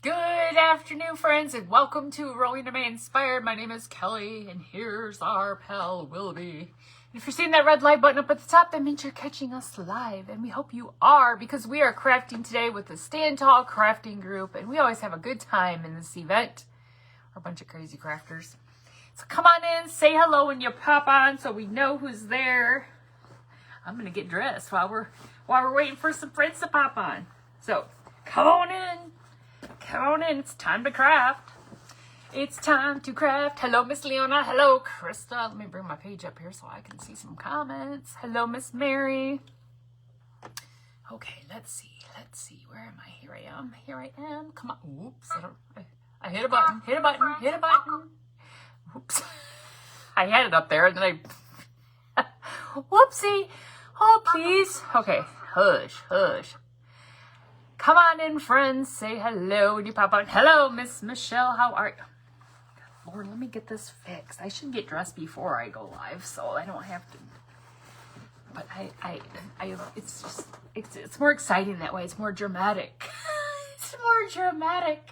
Good afternoon, friends, and welcome to Rowena May Inspired. My name is Kelly, and here's our pal, Wilby. And if you're seeing that red light button up at the top, that means you're catching us live, and we hope you are, because we are crafting today with the Stand Tall Crafting Group, and we always have a good time in this event. We're a bunch of crazy crafters. So come on in, say hello when you pop on so we know who's there. I'm going to get dressed while we're waiting for some friends to pop on. So come on in. Come on in, it's time to craft. It's time to craft. Hello, Miss Leona. Hello, Krista. Let me bring my page up here so I can see some comments. Hello, Miss Mary. Okay, let's see. Where am I? Here I am. Come on. Oops. I hit a button. Oops. I had it up there and then whoopsie. Oh, please. Okay, hush. Come on in, friends. Say hello when you pop on. Hello, Miss Michelle. How are you? Lord, let me get this fixed. I should get dressed before I go live, so I don't have to. But it's more exciting that way. It's more dramatic. It's more dramatic.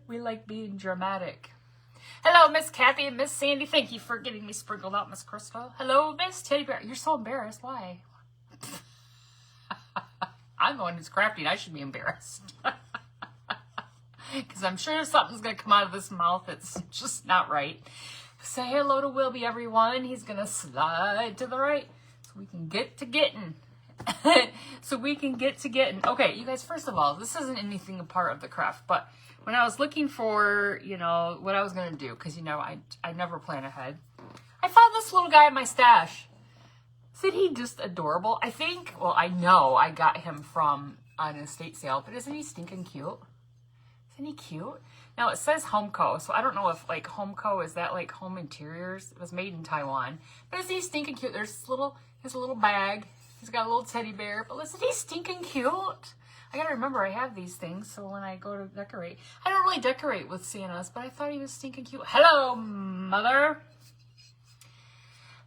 We like being dramatic. Hello, Miss Kathy and Miss Sandy. Thank you for getting me sprinkled out, Miss Crystal. Hello, Miss Teddy Bear. You're so embarrassed. Why? I'm the one who's crafting. I should be embarrassed. Because I'm sure something's going to come out of this mouth that's just not right. Say hello to Wilby, everyone. He's going to slide to the right so we can get to getting. Okay, you guys, first of all, this isn't anything a part of the craft, but when I was looking for, what I was going to do, because, I never plan ahead, I found this little guy in my stash. Isn't he just adorable? I know I got him from an estate sale, but isn't he stinking cute? Isn't he cute? Now, it says Homeco, so I don't know if, Homeco, is that, Home Interiors? It was made in Taiwan. But isn't he stinking cute? He has a little bag. He's got a little teddy bear. But isn't he stinking cute? I gotta remember I have these things, so when I go to decorate. I don't really decorate with Santas, but I thought he was stinking cute. Hello, Mother.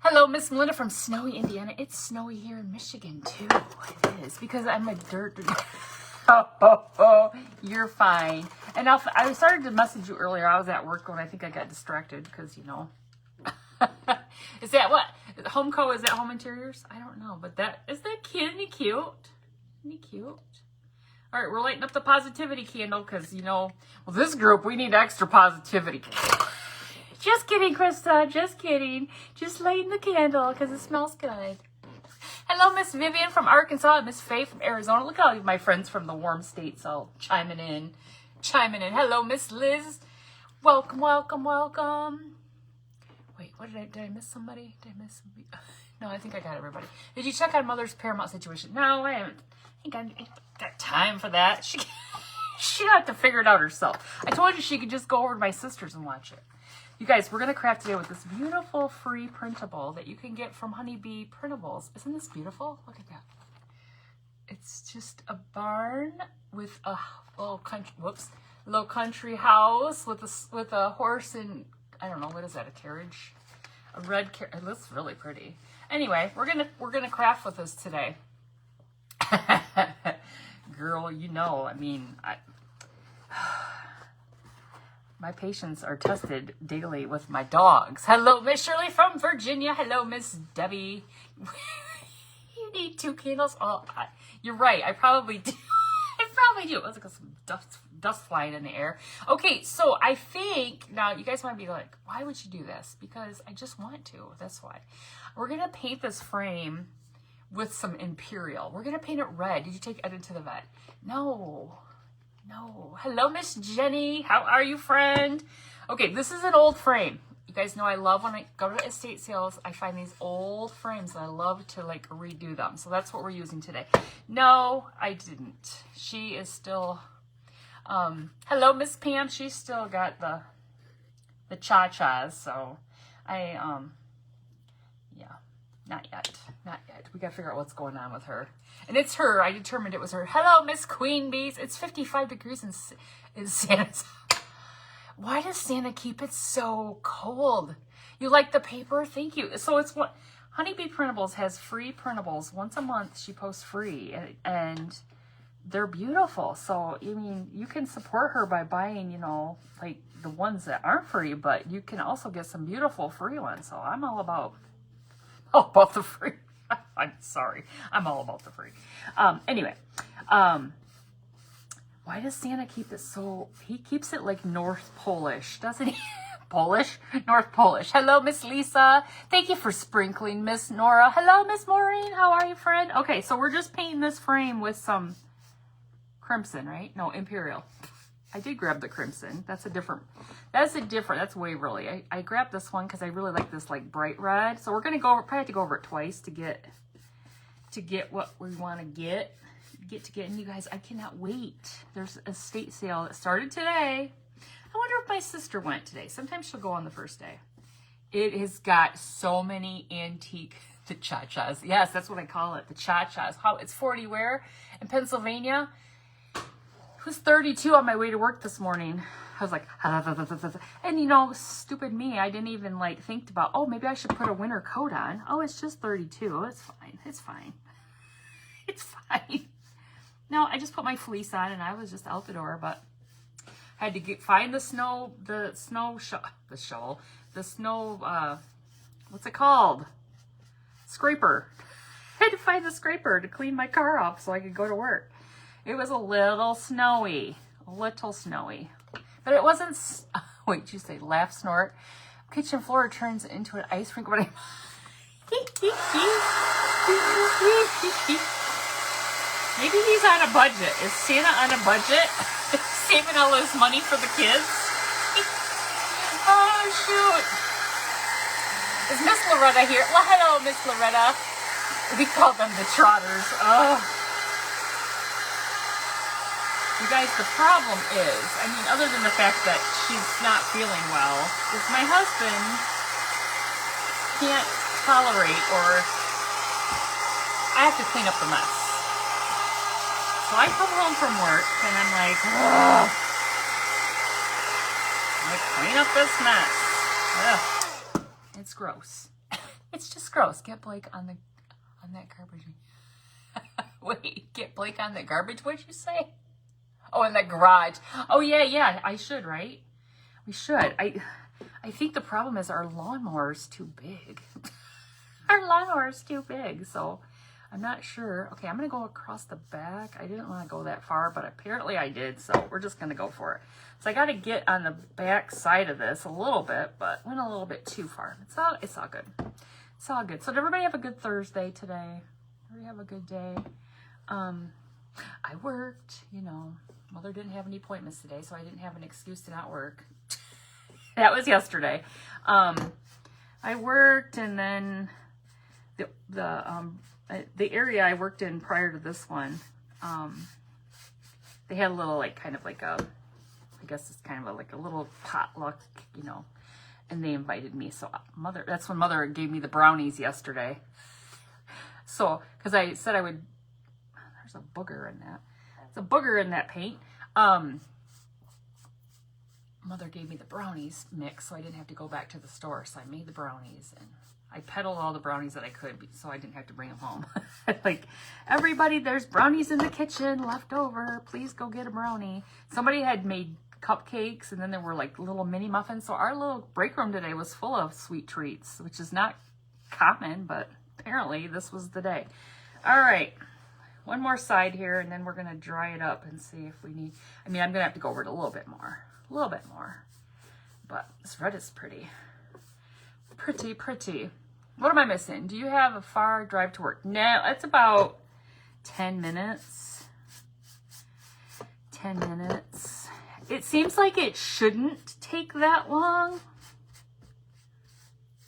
Hello, Miss Melinda from snowy Indiana. It's snowy here in Michigan, too. It is, because I'm a dirt. You're fine. And I started to message you earlier. I was at work when I think I got distracted because, Is that what? Homeco, is that Home Interiors? I don't know, but is that cute? Isn't he cute? Isn't he cute? All right, we're lighting up the positivity candle because, this group, we need extra positivity. Just kidding, Krista. Just kidding. Just lighting the candle because it smells good. Hello, Miss Vivian from Arkansas. Miss Faye from Arizona. Look at all my friends from the warm states all chiming in. Hello, Miss Liz. Welcome. Wait, did I miss somebody? No, I think I got everybody. Did you check on Mother's Paramount situation? No, I haven't. I think I got time for that. She'd have to figure it out herself. I told you she could just go over to my sister's and watch it. You guys, we're going to craft today with this beautiful free printable that you can get from Honeybee Printables. Isn't this beautiful? Look at that. It's just a barn with a little country house with a horse and, I don't know, what is that, a carriage? A red carriage. It looks really pretty. Anyway, we're gonna craft with this today. Girl, my patients are tested daily with my dogs. Hello, Miss Shirley from Virginia. Hello, Miss Debbie. You need 2 candles? Oh, you're right. I probably do. It was like some dust flying in the air. Okay, so I think, now you guys might be like, why would you do this? Because I just want to. That's why. We're going to paint this frame with some Imperial. We're going to paint it red. Did you take Ed to the vet? No. Hello, Miss Jenny. How are you, friend? Okay, this is an old frame. You guys know I love when I go to estate sales, I find these old frames and I love to redo them. So that's what we're using today. No, I didn't. She is still, hello, Miss Pam. She's still got the cha-chas. So not yet. We got to figure out what's going on with her. And it's her. I determined it was her. Hello, Miss Queen Bees. It's 55 degrees in Santa's. Why does Santa keep it so cold? You like the paper? Thank you. So it's what Honeybee Printables has free printables. Once a month, she posts free. And they're beautiful. So, I mean, you can support her by buying, you know, like the ones that aren't free, but you can also get some beautiful free ones. So I'm all about the free. I'm sorry. I'm all about the free. Anyway, why does Santa keep it so, he keeps it like North Polish, doesn't he? Polish? North Polish. Hello, Miss Lisa. Thank you for sprinkling, Miss Nora. Hello, Miss Maureen. How are you, friend? Okay, so we're just painting this frame with some crimson, right? No, Imperial. I did grab the crimson. That's Waverly. I grabbed this one because I really like this like bright red. So we're going to probably have to go over it twice to get what we want to get. And you guys, I cannot wait. There's a estate sale that started today. I wonder if my sister went today. Sometimes she'll go on the first day. It has got so many antique, the cha-chas. Yes, that's what I call it, the cha-chas. How it's 40 where? In Pennsylvania. It was 32 on my way to work this morning. I was like, and you know, stupid me, I didn't even like think about, oh, maybe I should put a winter coat on. Oh, it's just 32. Oh, it's fine. It's fine. It's fine. No, I just put my fleece on and I was just out the door, but had to find the snow, what's it called? Scraper. I had to find the scraper to clean my car up so I could go to work. It was a little snowy, but it wasn't, wait, did you say laugh, snort? Kitchen floor turns into an ice rink, but maybe he's on a budget. Is Santa on a budget? Saving all his money for the kids? Oh, shoot. Is Miss Loretta here? Well, hello, Miss Loretta. We call them the Trotters. Oh. You guys, the problem is, I mean, other than the fact that she's not feeling well, is my husband can't tolerate, or I have to clean up the mess. So I come home from work and I'm like, ugh. I'm like, clean up this mess. Ugh. It's gross. It's just gross. Get Blake on that garbage. Wait, get Blake on the garbage, what'd you say? Oh, in the garage. Oh, yeah, I should, right? We should. I think the problem is our lawnmower's too big. Our lawnmower's too big, so I'm not sure. Okay, I'm going to go across the back. I didn't want to go that far, but apparently I did, so we're just going to go for it. So I got to get on the back side of this a little bit, but went a little bit too far. It's all good. It's all good. So did everybody have a good Thursday today? Everybody have a good day? I worked, you know. Mother didn't have any appointments today, so I didn't have an excuse to not work. That was yesterday. I worked, and then the area I worked in prior to this one, they had a little, like, kind of like a, I guess it's kind of like a little potluck, you know, and they invited me. So that's when Mother gave me the brownies yesterday. So, because I said I would, there's a booger in that. It's a booger in that paint. Mother gave me the brownies mix, so I didn't have to go back to the store. So I made the brownies, and I peddled all the brownies that I could, so I didn't have to bring them home. Like, everybody, there's brownies in the kitchen left over. Please go get a brownie. Somebody had made cupcakes, and then there were like little mini muffins. So our little break room today was full of sweet treats, which is not common, but apparently this was the day. All right. One more side here, and then we're going to dry it up and see if we need, I mean, I'm going to have to go over it a little bit more. But this red is pretty. What am I missing? Do you have a far drive to work? No, it's about 10 minutes. 10 minutes. It seems like it shouldn't take that long.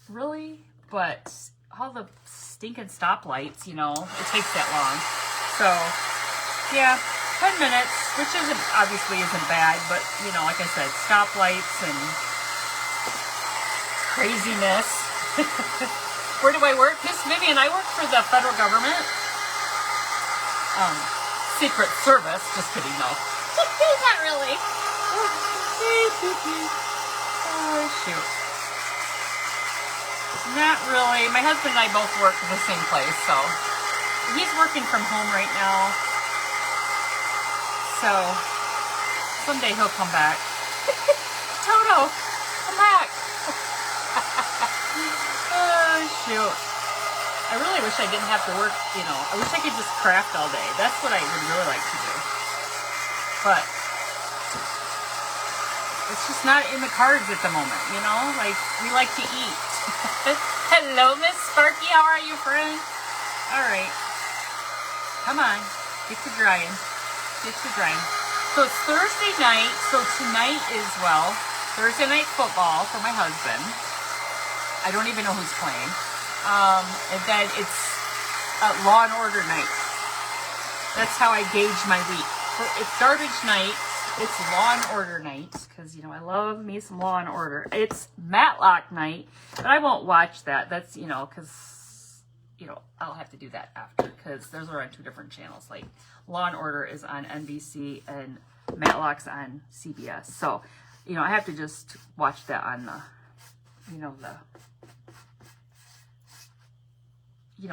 Really? But all the stinking stoplights, you know, it takes that long. So, yeah, 10 minutes, which obviously isn't bad, but, you know, like I said, stoplights and craziness. Where do I work? Miss Vivian, I work for the federal government. Secret Service. Just kidding, no. Not really. Oh, shoot. Not really. My husband and I both work at the same place, so he's working from home right now. So someday he'll come back. Toto, come back. Oh, shoot. I really wish I didn't have to work, I wish I could just craft all day. That's what I would really like to do. But it's just not in the cards at the moment, Like, we like to eat. Hello, Miss Sparky. How are you, friend? All right. Come on. Get to drying. So it's Thursday night. So tonight is, Thursday night football for my husband. I don't even know who's playing. And then it's Law and Order night. That's how I gauge my week. So it's garbage night. It's Law and Order night. Because, I love me some Law and Order. It's Matlock night. But I won't watch that. That's, because, I'll have to do that after. Because those are on two different channels. Like, Law and Order is on NBC and Matlock's on CBS. So, I have to just watch that on the,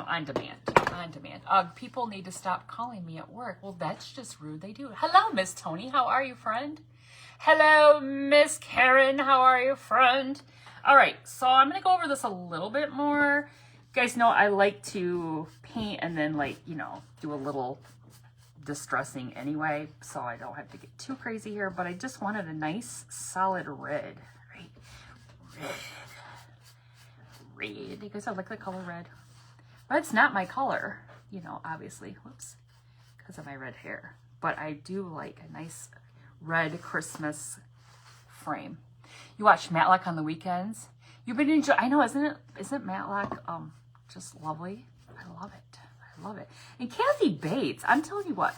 on demand. People need to stop calling me at work. Well, that's just rude. They do. Hello, Miss Tony. How are you, friend? Hello, Miss Karen. How are you, friend? All right. So I'm going to go over this a little bit more. You guys know I like to paint and then do a little distressing anyway. So I don't have to get too crazy here, but I just wanted a nice solid red, right? Red. You guys like the color red? But it's not my color, obviously, whoops, because of my red hair. But I do like a nice red Christmas frame. You watch Matlock on the weekends. You've been enjoying, I know, isn't Matlock just lovely? I love it. And Kathy Bates, I'm telling you what,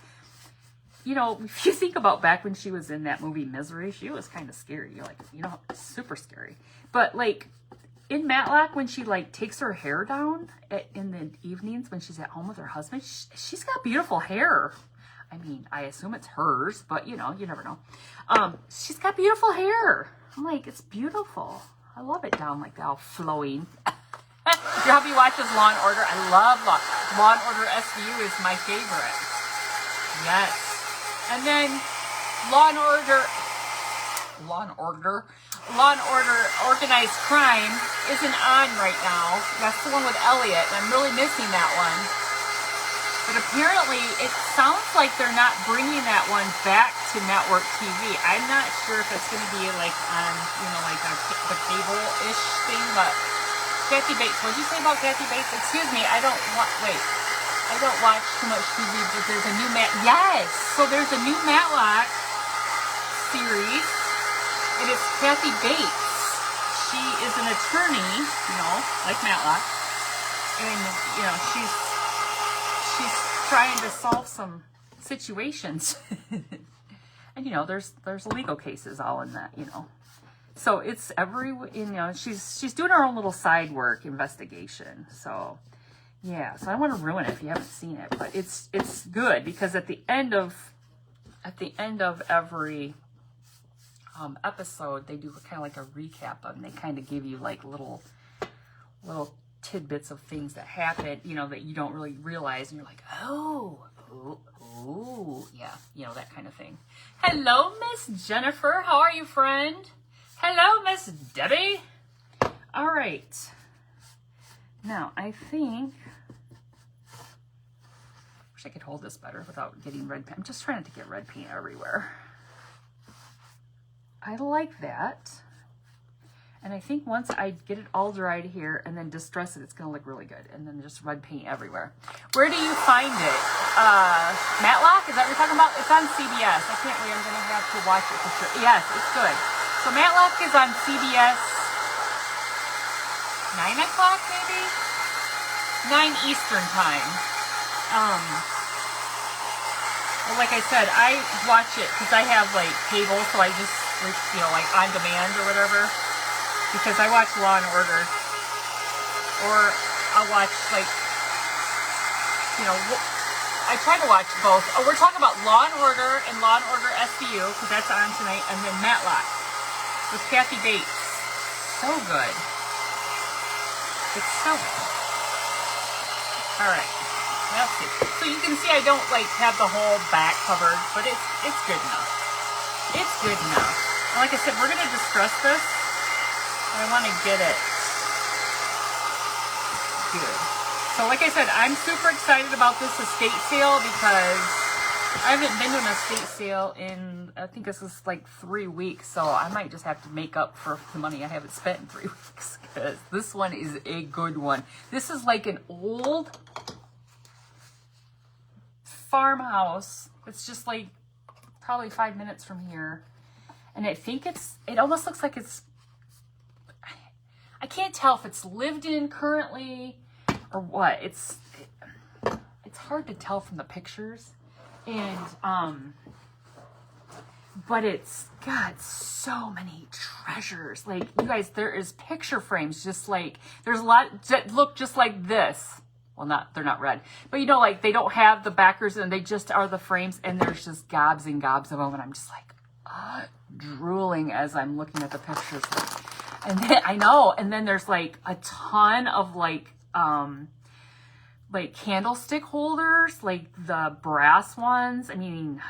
if you think about back when she was in that movie Misery, she was kind of scary. You're like, super scary. But in Matlock, when she takes her hair down in the evenings when she's at home with her husband, she's got beautiful hair. I mean, I assume it's hers, but you never know. She's got beautiful hair. I'm like, it's beautiful. I love it down like that, all flowing. Your hubby watches Law and Order. I love Law and Order SVU is my favorite. Yes. And then Law and Order Organized Crime isn't on right now. That's the one with Elliot, and I'm really missing that one. But apparently, it sounds like they're not bringing that one back to network TV. I'm not sure if it's going to be on, the cable-ish thing, but Kathy Bates. What did you say about Kathy Bates? Excuse me, I don't watch too much TV, but there's a new Yes! So there's a new Matlock series. And it's Kathy Bates. She is an attorney, like Matlock. And, she's trying to solve some situations. And, there's legal cases all in that, So it's she's doing her own little side work investigation. So, yeah. So I don't want to ruin it if you haven't seen it. But it's good because at the end of every episode, they do kind of like a recap of, and they kind of give you little tidbits of things that happen, that you don't really realize, and you're like, oh, yeah, that kind of thing. Hello, Miss Jennifer. How are you, friend? Hello, Miss Debbie. All right. Now, I think, wish I could hold this better without getting red paint. I'm just trying not to get red paint everywhere. I like that. And I think once I get it all dried here and then distress it, it's going to look really good. And then just red paint everywhere. Where do you find it? Matlock? Is that what you're talking about? It's on CBS. I can't wait. I'm going to have to watch it for sure. Yes, it's good. So Matlock is on CBS 9 o'clock maybe? 9 Eastern time. Well, like I said, I watch it because I have cable, so I just on demand or whatever, because I watch Law and Order, or I'll watch I try to watch both. Oh, we're talking about Law and Order SVU, because that's on tonight, and then Matlock with Kathy Bates. So good. It's so good. All right. Let's see. So you can see I don't like have the whole back covered, but it's good enough. It's good enough. And like I said, we're gonna distress this. I want to get it good. So like I said, I'm super excited about this estate sale because I haven't been to an estate sale in, I think this is like 3 weeks. So I might just have to make up for the money I haven't spent in 3 weeks because this one is a good one. This is like an old farmhouse. It's just like probably 5 minutes from here. And I think it almost looks like I can't tell if it's lived in currently or what. It's hard to tell from the pictures. And, but it's got so many treasures. Like, you guys, there is picture frames just like, there's a lot that look just like this. Well, they're not red, but you know, like they don't have the backers and they just are the frames and there's just gobs and gobs of them. And I'm just like, drooling as I'm looking at the pictures. And then I know, and then there's like a ton of like candlestick holders, like the brass ones. I mean,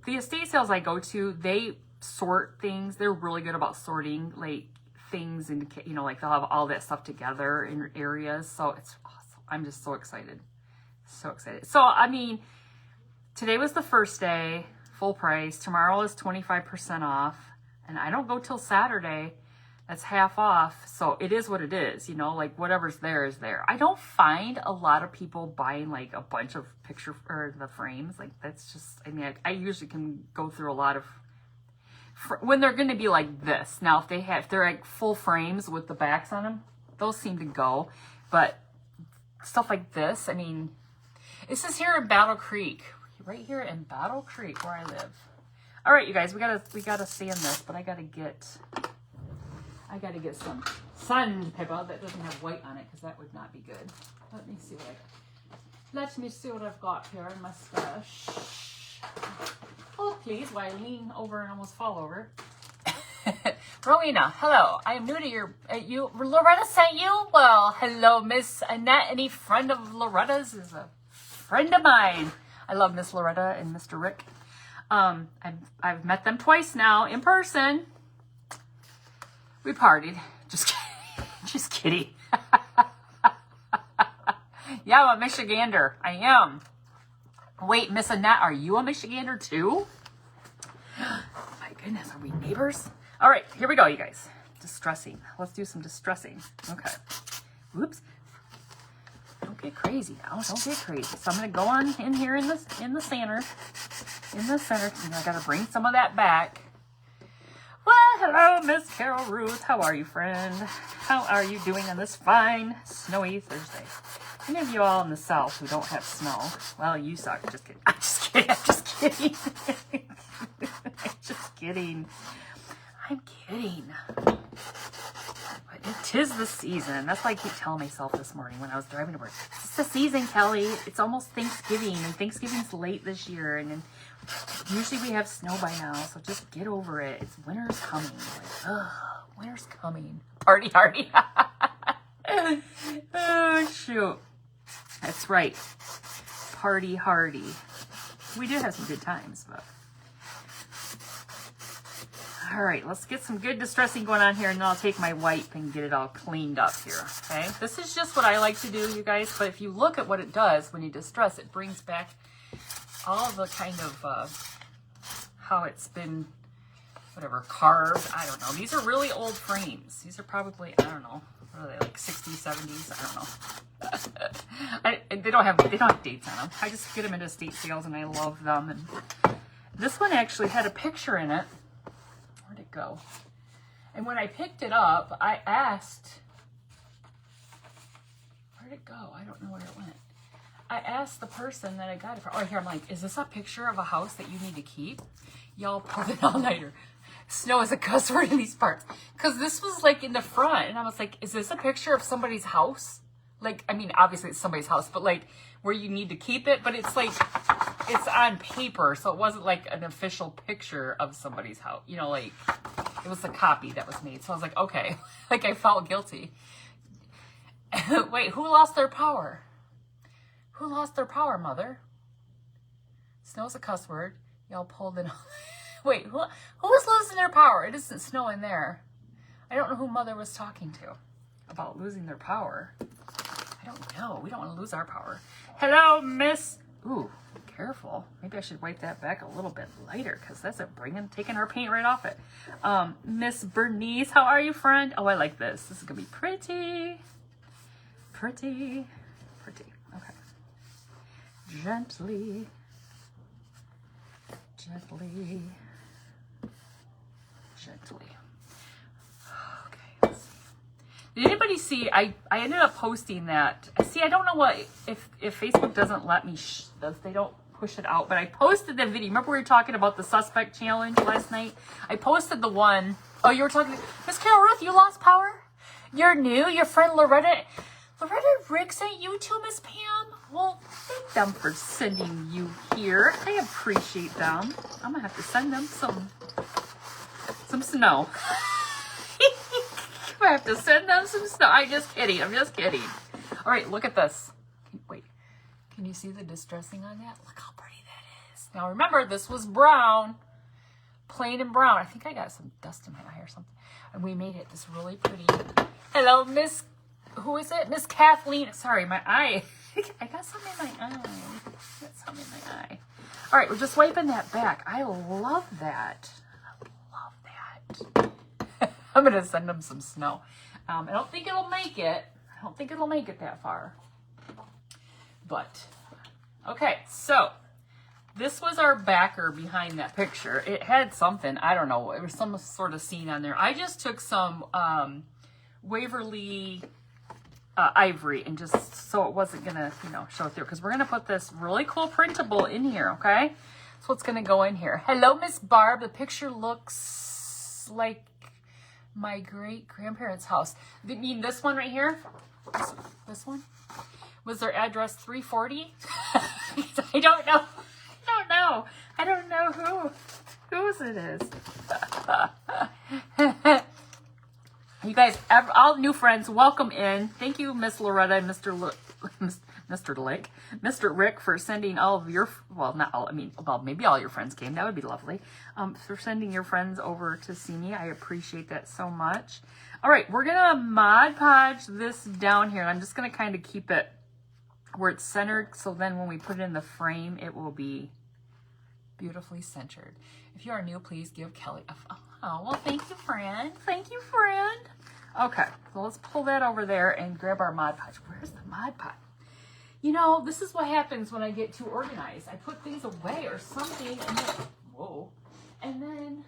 the estate sales I go to, they sort things. They're really good about sorting like things, and you know, like they'll have all that stuff together in areas. So it's awesome. I'm just so excited. So excited. So, I mean, today was the first day, full price. Tomorrow is 25% off. And I don't go till Saturday. That's half off. So it is what it is. You know, like whatever's there is there. I don't find a lot of people buying like a bunch of picture or the frames. Like that's just, I mean, I usually can go through a lot of, when they're going to be like this. Now, if they're like full frames with the backs on them, those seem to go. But stuff like this, I mean, this is here in Battle Creek, right here in Battle Creek where I live. All right, you guys, we gotta sand this, but I gotta get some sandpaper that doesn't have white on it because that would not be good. Let me see what I've got here in my stash. Oh, please, while I lean over and almost fall over. Rowena, hello. I am new to you. Loretta sent you? Well, hello, Miss Annette. Any friend of Loretta's is a friend of mine. I love Miss Loretta and Mr. Rick. I've met them twice now in person. We partied. Just kidding. Just kidding. Yeah, I'm a Michigander. I am. Wait, Miss Annette, are you a Michigander too? My goodness, are we neighbors? All right, here we go, you guys. Distressing. Let's do some distressing. Okay. Whoops. Don't get crazy now. Don't get crazy. So I'm going to go on in here in the center. In the center. And I got to bring some of that back. Well, hello, Miss Carol Ruth. How are you, friend? How are you doing on this fine, snowy Thursday? Any of you all in the South who don't have snow, well, you suck. Just kidding. I'm just kidding. I'm just kidding. I'm just kidding. I'm kidding. But it is the season. That's why I keep telling myself this morning when I was driving to work. It's the season, Kelly. It's almost Thanksgiving, and Thanksgiving's late this year, and then usually we have snow by now, so just get over it. It's winter's coming. Like, ugh, winter's coming. Party hardy. Oh, shoot. That's right. Party hardy. We did have some good times, but... All right, let's get some good distressing going on here, and then I'll take my wipe and get it all cleaned up here, okay? This is just what I like to do, you guys, but if you look at what it does when you distress, it brings back all the kind of how it's been, whatever, carved. I don't know. These are really old frames. These are probably, I don't know, what are they, like 60s, 70s? I don't know. They don't have dates on them. I just get them into estate sales, and I love them. And this one actually had a picture in it. Where'd it go? And when I picked it up, I asked, where'd it go? I don't know where it went. I asked the person that I got it from. Oh, here, I'm like, is this a picture of a house that you need to keep? Y'all pulled an all-nighter. Snow is a cuss word in these parts. Because this was like in the front. And I was like, is this a picture of somebody's house? Like, I mean, obviously it's somebody's house, but like where you need to keep it. But it's like, it's on paper. So it wasn't like an official picture of somebody's house. You know, like it was a copy that was made. So I was like, okay. Like I felt guilty. Wait, who lost their power? Who lost their power, Mother? Snow's a cuss word. Y'all pulled it. Wait, who was losing their power? It isn't snowing there. I don't know who Mother was talking to about losing their power. I don't know. We don't want to lose our power. Hello, Miss. Ooh, careful. Maybe I should wipe that back a little bit lighter because that's taking our paint right off it. Miss Bernice, how are you, friend? Oh, I like this. This is going to be pretty. Pretty. Pretty. Okay. Gently. Gently. Gently. Okay, let's see. Did anybody see, I ended up posting that. See, I don't know what, if Facebook doesn't let me, they don't push it out, but I posted the video. Remember we were talking about the suspect challenge last night? I posted the one. Oh, you were talking, Miss Carol Ruth, you lost power? You're new? Your friend Loretta Rick sent you to Miss Pam? Well, thank them for sending you here. I appreciate them. I'm gonna have to send them some snow. I have to send them some snow. I'm just kidding. I'm just kidding. All right, look at this. Wait, can you see the distressing on that? Look how pretty that is. Now remember, this was brown, plain and brown. I think I got some dust in my eye or something. And we made it this really pretty. Hello, Miss, who is it? Miss Kathleen. Sorry, my eye. I got some in my eye. I got some in my eye. All right, we're just wiping that back. I love that. I love that. I'm going to send them some snow. I don't think it'll make it. I don't think it'll make it that far. But, okay, so this was our backer behind that picture. It had something, I don't know, it was some sort of scene on there. I just took some Waverly ivory and just so it wasn't going to, show through. Because we're going to put this really cool printable in here, okay? So what's going to go in here? Hello, Miss Barb. The picture looks like my great-grandparents' house. You mean this one right here? This one? Was their address 340? I don't know. I don't know whose it is. You guys, all new friends, welcome in. Thank you, Miss Loretta and Mr. Rick, for sending all of your, well, not all, maybe all your friends came. That would be lovely. For sending your friends over to see me. I appreciate that so much. All right, we're going to Mod Podge this down here. And I'm just going to kind of keep it where it's centered. So then when we put it in the frame, it will be beautifully centered. If you are new, please give Kelly a, oh, well, thank you, friend. Thank you, friend. Okay, so let's pull that over there and grab our Mod Podge. Where's the Mod Podge? This is what happens when I get too organized. I put things away or something, and then, whoa, and then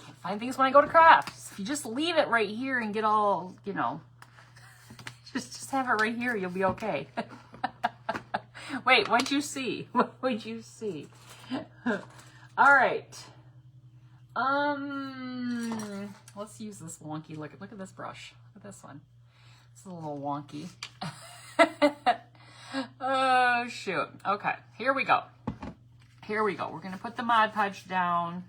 can't find things when I go to crafts. If you just leave it right here and get all, just have it right here, you'll be okay. Wait, what'd you see? What would you see? All right. Let's use this wonky look. Look at this brush. Look at this one. It's a little wonky. Oh, shoot. Okay, here we go. Here we go. We're going to put the Mod Podge down.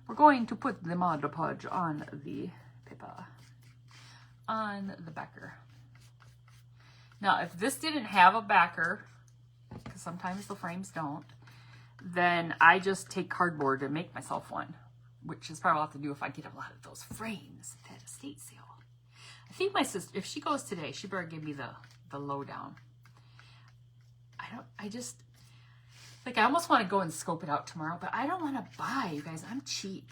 We're going to put the Mod Podge on the paper. On the backer. Now, if this didn't have a backer, because sometimes the frames don't, then I just take cardboard and make myself one, which is probably what I'll have to do if I get a lot of those frames at that estate sale. I think my sister, if she goes today, she better give me the lowdown. I almost want to go and scope it out tomorrow, but I don't want to buy, you guys. I'm cheap.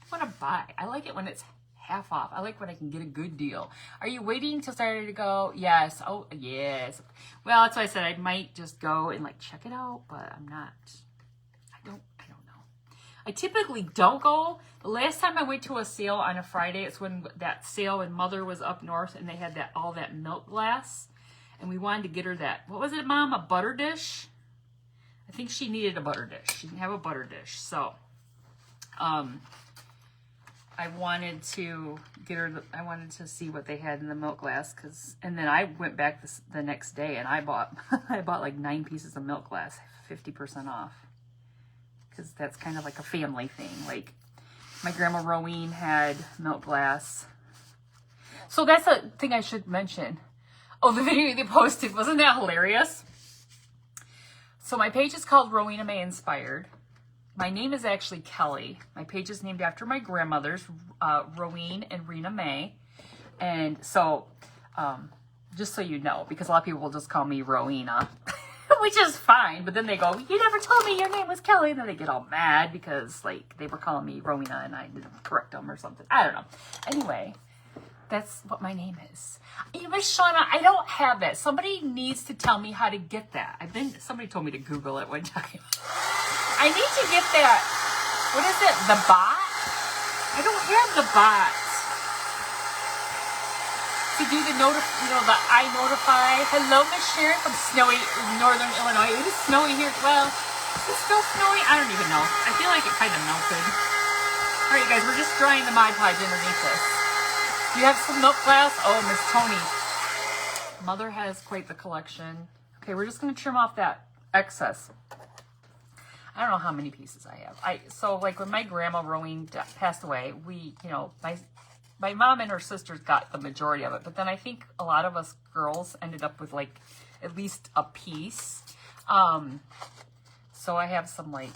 I want to buy. I like it when it's half off. I like when I can get a good deal. Are you waiting till Saturday to go? Yes. Oh, yes. Well, that's why I said I might just go and check it out, but I'm not. I don't know. I typically don't go. The last time I went to a sale on a Friday, it's when that sale when Mother was up north and they had all that milk glass, and we wanted to get her that. What was it, Mom? A butter dish? I think she needed a butter dish. She didn't have a butter dish, so I wanted to get her. I wanted to see what they had in the milk glass, and then I went back the next day and I bought like 9 pieces of milk glass, 50% off, because that's kind of like a family thing. Like my grandma Rowene had milk glass. So that's a thing I should mention. Oh, the video they posted, wasn't that hilarious? So my page is called Rowena May Inspired. My name is actually Kelly. My page is named after my grandmothers, Rowena and Rena May. And so, just so you know, because a lot of people will just call me Rowena, which is fine. But then they go, you never told me your name was Kelly. And then they get all mad because, like, they were calling me Rowena and I didn't correct them or something. I don't know. Anyway, that's what my name is. Miss Shauna, I don't have that. Somebody needs to tell me how to get that. Somebody told me to Google it one time. I need to get that. What is it? The bot? I don't have the bot. To do the the I notify. Hello, Miss Sharon from snowy northern Illinois. It is snowy here. Well, is it still snowy? I don't even know. I feel like it kind of melted. All right, you guys, we're just drying the Mod Podge underneath this. Do you have some milk glass? Oh, Miss Tony. Mother has quite the collection. Okay, we're just going to trim off that excess. I don't know how many pieces I have. So like when my grandma Rowena passed away, my mom and her sisters got the majority of it, but then I think a lot of us girls ended up with like at least a piece. So I have some I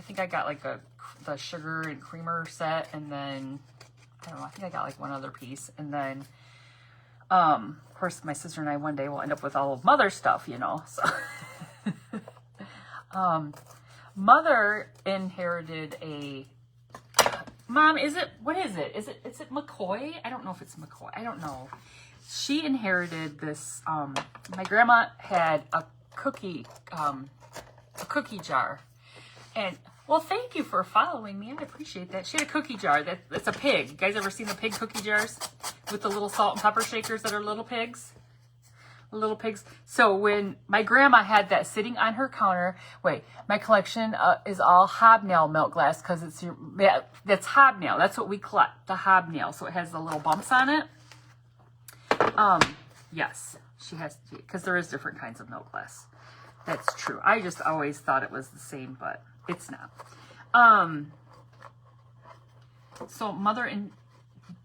think I got like the sugar and creamer set, and then I don't know, I think I got like one other piece, and then of course my sister and I one day will end up with all of Mother's stuff, so Mother inherited a Mom, what is it? Is it McCoy? I don't know if it's McCoy. I don't know. She inherited this, my grandma had a cookie jar. And, well, thank you for following me. I appreciate that. She had a cookie jar that's a pig. You guys ever seen the pig cookie jars? With the little salt and pepper shakers that are little pigs? Little pigs. So when my grandma had that sitting on her counter, my collection is all hobnail milk glass because that's hobnail. That's what we collect, the hobnail. So it has the little bumps on it. Yes, she has, because there is different kinds of milk glass. That's true. I just always thought it was the same, but it's not. So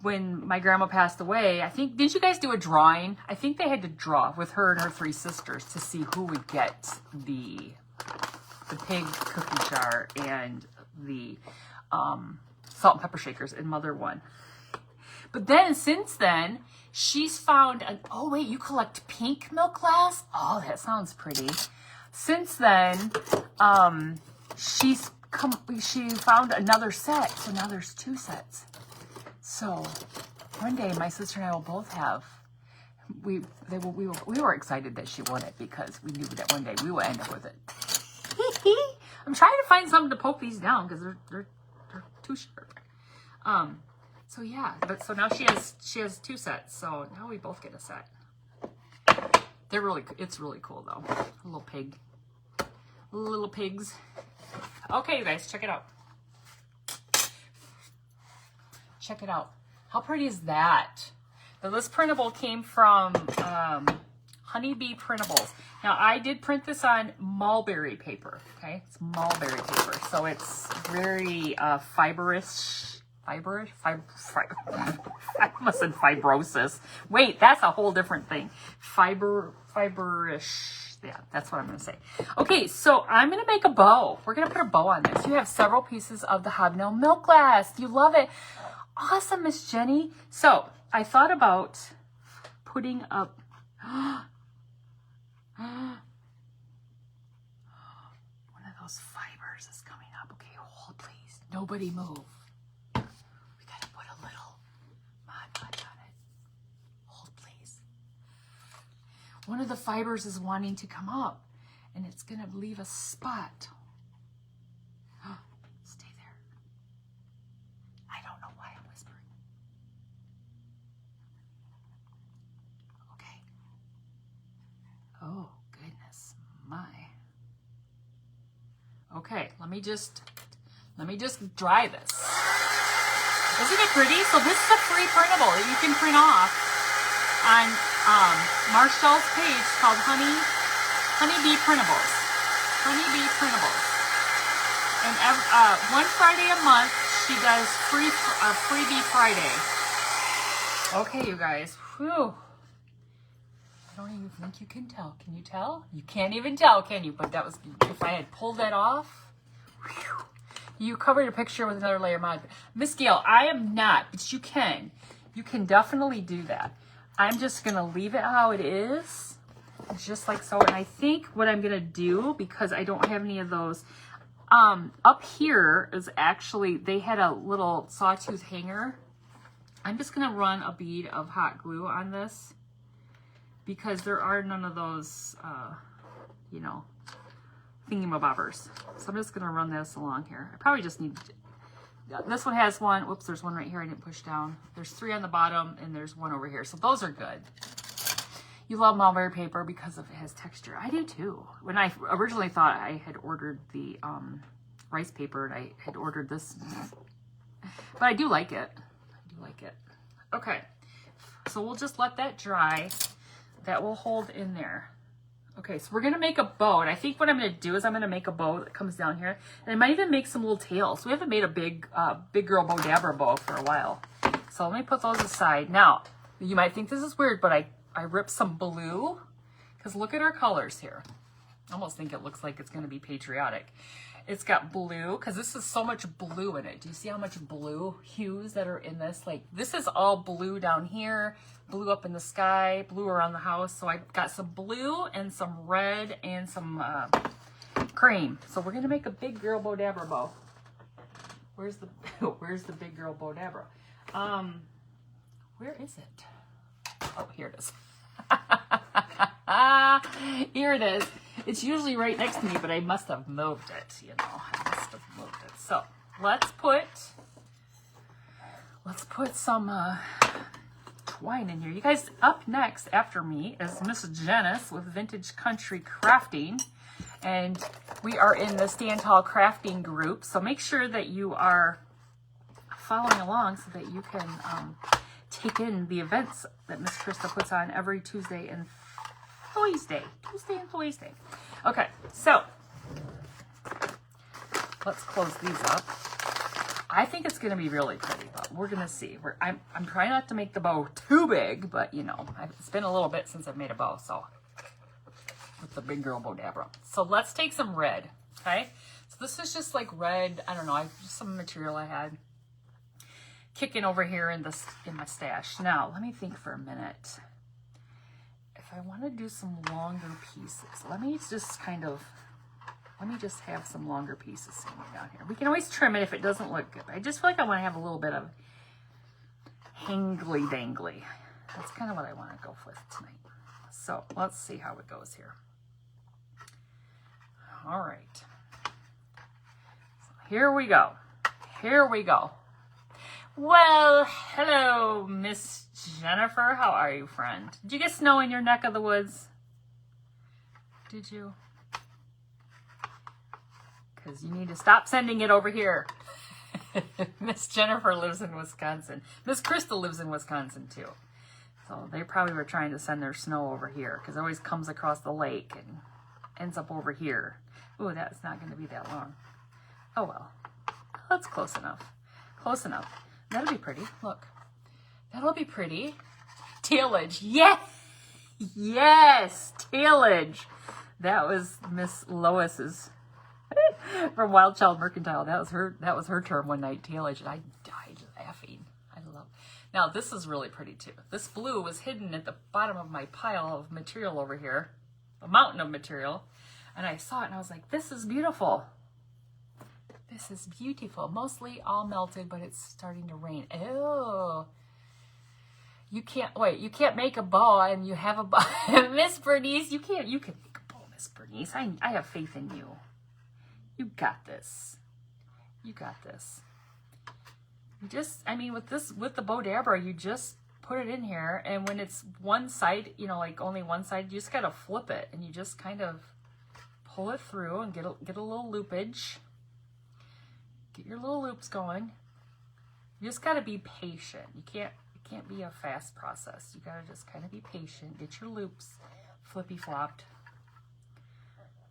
when my grandma passed away, I think, did you guys do a drawing? I think they had to draw with her and her three sisters to see who would get the pig cookie jar and the salt and pepper shakers, and Mother won. But then, since then, she's found oh wait, you collect pink milk glass? Oh, that sounds pretty. Since then, she found another set, so now there's 2 sets. So one day my sister and I will both have, we were excited that she won it because we knew that one day we would end up with it. I'm trying to find something to poke these down because they're too sharp. So yeah, so now she has 2 sets. So now we both get a set. It's really cool though. Little pigs. Okay, you guys, check it out. Check it out. How pretty is that? Now, this printable came from Honeybee Printables. Now, I did print this on mulberry paper, okay? It's mulberry paper, so it's very fibrous. I almost said fibrosis. Wait, that's a whole different thing. Fiberish. Yeah, that's what I'm going to say. Okay, so I'm going to make a bow. We're going to put a bow on this. You have several pieces of the hobnail milk glass. You love it. Awesome, Miss Jenny. So I thought about putting up one of those fibers is coming up. Okay, hold please. Nobody move. We gotta put a little Mod Podge on it. Hold please. One of the fibers is wanting to come up, and it's gonna leave a spot. Stay there. I don't know why I'm whispering. Okay. Oh, goodness, my. Okay, let me just dry this. Isn't it pretty? So this is a free printable that you can print off on Marshall's page called Honeybee Printables. Honeybee Printables. And one Friday a month, she does Freebie Friday. Okay, you guys. Whew. I don't even think you can tell. Can you tell? You can't even tell, can you? But that was, if I had pulled that off, whew, you covered a picture with another layer of Mod. Miss Gail, I am not, but you can. You can definitely do that. I'm just going to leave it how it is, just like so. And I think what I'm going to do, because I don't have any of those, up here is actually, they had a little sawtooth hanger. I'm just going to run a bead of hot glue on this because there are none of those, you know, thingamabobbers. So I'm just going to run this along here. I probably just need, this one has one. Whoops, there's one right here I didn't push down. There's 3 on the bottom and there's 1 over here. So those are good. You love mulberry paper because it has texture. I do too. When I originally thought I had ordered the rice paper and I had ordered this, but I do like it. I do like it. Okay, so we'll just let that dry. That will hold in there. Okay, so we're gonna make a bow, and I think what I'm gonna do is I'm gonna make a bow that comes down here, and I might even make some little tails. We haven't made a big girl bow dabber bow for a while. So let me put those aside. Now, you might think this is weird, but I ripped some blue, because look at our colors here. I almost think it looks like it's gonna be patriotic. It's got blue, because this is so much blue in it. Do you see how much blue hues that are in this? Like, this is all blue down here, blue up in the sky, blue around the house. So I got some blue and some red and some cream. So we're going to make a big girl bow dabber bow. Where's the big girl bow dabber? Where is it? Oh, here it is. Here it is. It's usually right next to me, but I must have moved it, you know. I must have moved it. So let's put some twine in here. You guys, up next after me is Miss Janice with Vintage Country Crafting. And we are in the Stand Tall Crafting group. So make sure that you are following along so that you can take in the events that Miss Krista puts on every Tuesday and Thursday. Okay, so let's close these up. I think it's going to be really pretty, but we're going to see. I'm trying not to make the bow too big, but you know, it's been a little bit since I've made a bow, so with the big girl bow dabber. So let's take some red, okay? So this is just like red, I don't know, just some material I had kicking over here in my stash. Now, let me think for a minute. If I want to do some longer pieces, let me just have some longer pieces somewhere down here. We can always trim it if it doesn't look good. I just feel like I want to have a little bit of hangly dangly. That's kind of what I want to go with tonight. So let's see how it goes here. All right. So here we go. Here we go. Well, hello, Miss Jennifer. How are you, friend? Did you get snow in your neck of the woods? Did you? Because you need to stop sending it over here. Miss Jennifer lives in Wisconsin. Miss Krista lives in Wisconsin, too. So they probably were trying to send their snow over here because it always comes across the lake and ends up over here. Ooh, that's not going to be that long. Oh, well. That's close enough. Close enough. That'll be pretty. Look. That'll be pretty. Tailage. Yes! Yes! Tailage. That was Miss Lois's from Wild Child Mercantile. That was her term one night, tailage, and I died laughing. I love. Now this is really pretty too. This blue was hidden at the bottom of my pile of material over here, a mountain of material, and I saw it and I was like, this is beautiful. This is beautiful. Mostly all melted, but it's starting to rain. Oh. You can't make a bow and you have a bow. Miss Bernice, you can make a bow, Miss Bernice. I have faith in you. You got this. You got this. You just, I mean, with the bow dabber, you just put it in here, and when it's one side, you know, like only one side, you just gotta flip it, and you just kind of pull it through and get a little loopage. Get your little loops going. You just gotta be patient. It can't be a fast process. You gotta just kind of be patient. Get your loops flippy flopped,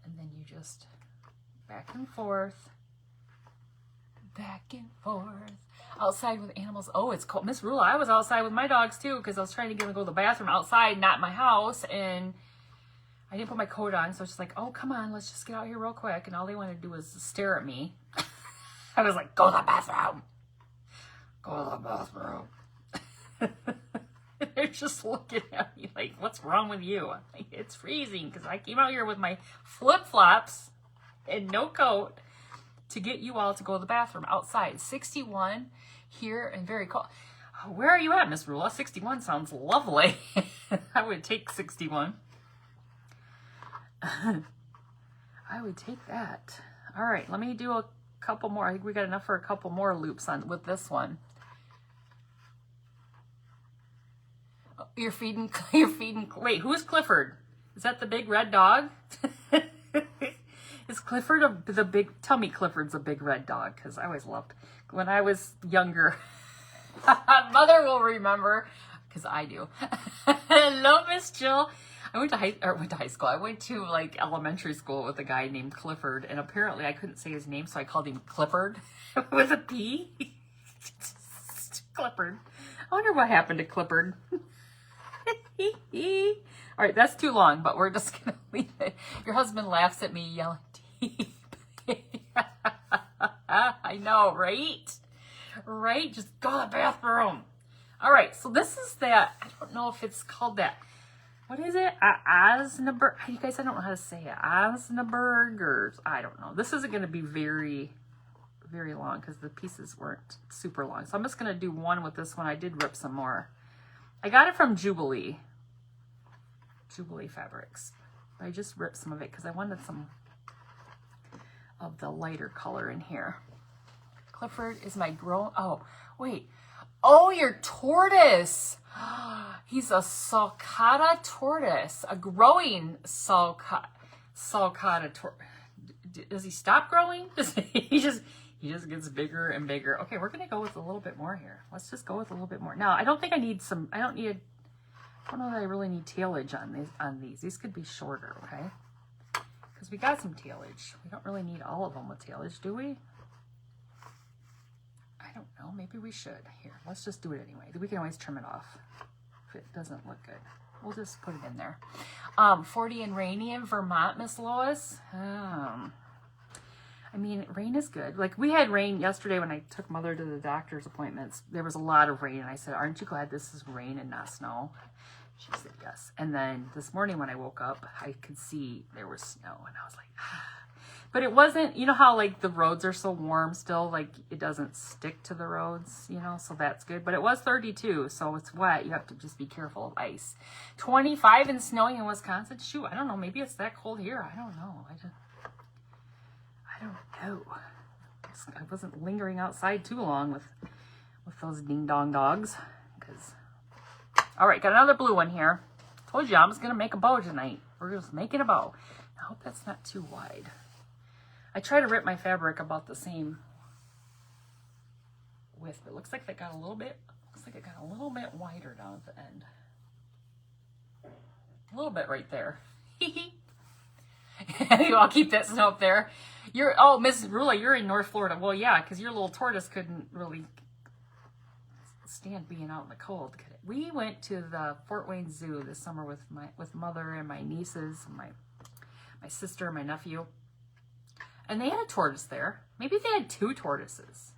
and then you just back and forth. back and forth. Outside with animals. Oh, it's cold. Miss Rula, I was outside with my dogs too because I was trying to get them to go to the bathroom outside, not in my house. And I didn't put my coat on. So I was just like, oh, come on, let's just get out here real quick. And all they wanted to do was stare at me. I was like, go to the bathroom. Go to the bathroom. They're just looking at me like, what's wrong with you? I'm like, it's freezing because I came out here with my flip-flops and no coat to get you all to go to the bathroom outside. 61 here and very cold. Where are you at, Miss Rula? 61 sounds lovely. I would take 61. I would take that. All right, let me do a couple more. I think we got enough for a couple more loops on with this one. You're feeding, wait, who's Clifford? Is that the big red dog? Is Clifford the big, tell me Clifford's a big red dog, because I always loved, when I was younger, Mother will remember, because I do. Hello, Miss Jill. I went to high school. I went to like elementary school with a guy named Clifford, and apparently I couldn't say his name, so I called him Clifford with a P. Clifford. I wonder what happened to Clifford. All right, that's too long, but we're just gonna leave it. Your husband laughs at me yelling deep. I know, right? Right? Just go to the bathroom. All right, so this is that. I don't know if it's called that. What is it? Osnaburg. You guys, I don't know how to say it. Osnaburg or I don't know. This isn't going to be very, very long because the pieces weren't super long. So I'm just going to do one with this one. I did rip some more. I got it from Jubilee Fabrics. I just ripped some of it because I wanted some of the lighter color in here. Clifford is my oh, wait. Oh, your tortoise. He's a sulcata tortoise, a growing sulcata tortoise. Does he stop growing? He just gets bigger and bigger. Okay, we're going to go with a little bit more here. Let's just go with a little bit more. Now, I don't think I need some, I don't know that I really need tailage on these. These could be shorter, okay? Because we got some tailage. We don't really need all of them with tailage, do we? I don't know. Maybe we should. Here, let's just do it anyway. We can always trim it off if it doesn't look good. We'll just put it in there. 40 and rainy in Vermont, Miss Lois. I mean, rain is good. Like, we had rain yesterday when I took Mother to the doctor's appointments. There was a lot of rain, and I said, aren't you glad this is rain and not snow? She said yes. And then this morning when I woke up, I could see there was snow, and I was like, ah. But it wasn't, you know how, like, the roads are so warm still, like, it doesn't stick to the roads, you know, so that's good. But it was 32, so it's wet. You have to just be careful of ice. 25 and snowing in Wisconsin. Shoot, I don't know. Maybe it's that cold here. I don't know. I don't know. I wasn't lingering outside too long with those ding-dong dogs. All right, got another blue one here. Told you I was going to make a bow tonight. We're just making a bow. I hope that's not too wide. I try to rip my fabric about the same width, but it looks like it got a little bit wider down at the end. A little bit right there. I'll keep that snow up there. Oh, Miss Rula, you're in North Florida. Well, yeah, because your little tortoise couldn't really stand being out in the cold. We went to the Fort Wayne Zoo this summer with Mother and my nieces, and my sister and my nephew. And they had a tortoise there. Maybe they had two tortoises.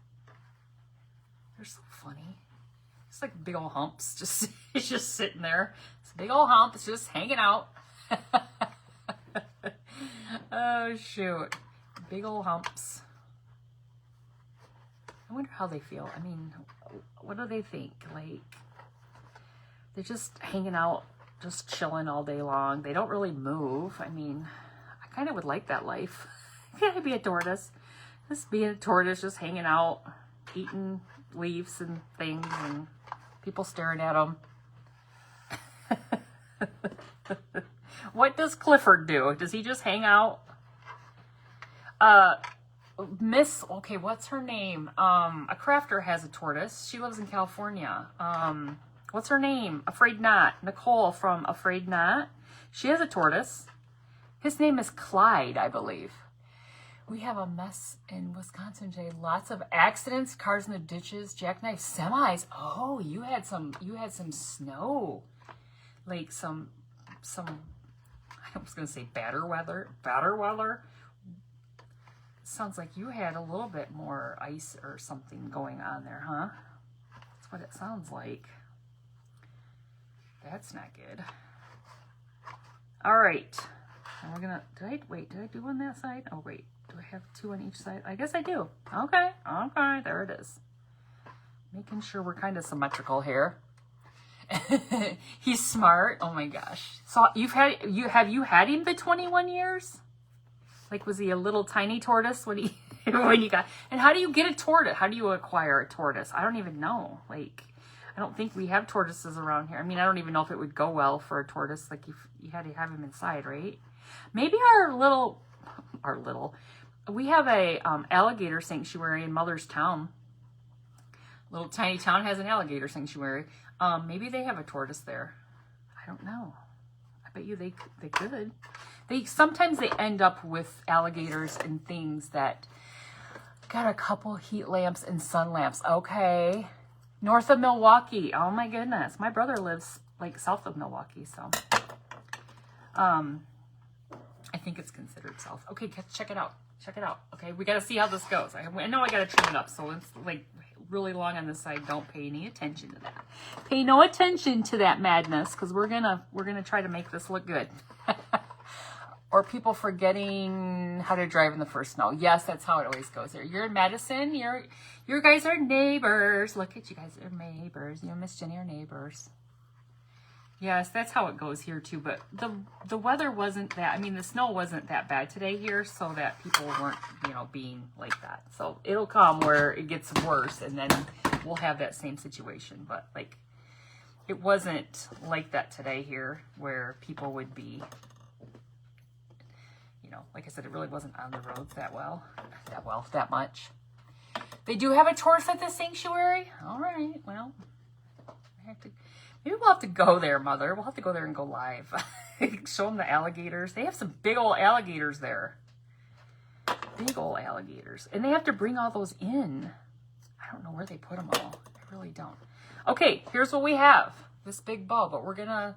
They're so funny. It's like big old humps. It's just sitting there. It's a big old hump. It's just hanging out. Oh, shoot. Big old humps. I wonder how they feel. I mean, what do they think? Like, they're just hanging out, just chilling all day long. They don't really move. I mean, I kind of would like that life. Can I be a tortoise? Just being a tortoise, just hanging out, eating leaves and things, and people staring at them. What does Clifford do? Does he just hang out? Okay, what's her name? A crafter has a tortoise. She lives in California. What's her name? Afraid Not. Nicole from Afraid Not. She has a tortoise. His name is Clyde, I believe. We have a mess in Wisconsin today. Lots of accidents, cars in the ditches, jackknife semis. Oh, you had some snow. Like some I was going to say batter weather. Sounds like you had a little bit more ice or something going on there, huh? That's what it sounds like. That's not good. All right. And we're going to, did I do on that side? Oh, wait. Do I have 2 on each side? I guess I do. Okay. There it is. Making sure we're kind of symmetrical here. He's smart. Oh my gosh. So have you had him the 21 years? Like, was he a little tiny tortoise when you got, and how do you get a tortoise? How do you acquire a tortoise? I don't even know. Like, I don't think we have tortoises around here. I mean, I don't even know if it would go well for a tortoise. Like, you had to have him inside, right? Maybe we have a alligator sanctuary in Mother's Town. Little tiny town has an alligator sanctuary. Maybe they have a tortoise there. I don't know. I bet you they could. Sometimes they end up with alligators and things that got a couple heat lamps and sun lamps. Okay. North of Milwaukee. Oh my goodness. My brother lives like south of Milwaukee, so I think it's considered south. Okay, check it out. Okay, we got to see how this goes. I know I got to trim it up, so it's like really long on this side. Don't pay any attention to that. Pay no attention to that madness, because we're gonna try to make this look good. Or people forgetting how to drive in the first snow. Yes, that's how it always goes here. You're in Madison. You guys are neighbors. Look at you guys are neighbors. You and Miss Jenny are neighbors. Yes, that's how it goes here too. But the weather wasn't that. I mean, the snow wasn't that bad today here, so that people weren't, being like that. So it'll come where it gets worse, and then we'll have that same situation. But like, it wasn't like that today here, where people would be. Like I said, it really wasn't on the roads that much. They do have a tortoise at the sanctuary. All right. Well, maybe we'll have to go there, Mother. We'll have to go there and go live. Show them the alligators. They have some big old alligators there. Big old alligators. And they have to bring all those in. I don't know where they put them all. I really don't. Okay, here's what we have. This big bow, but we're gonna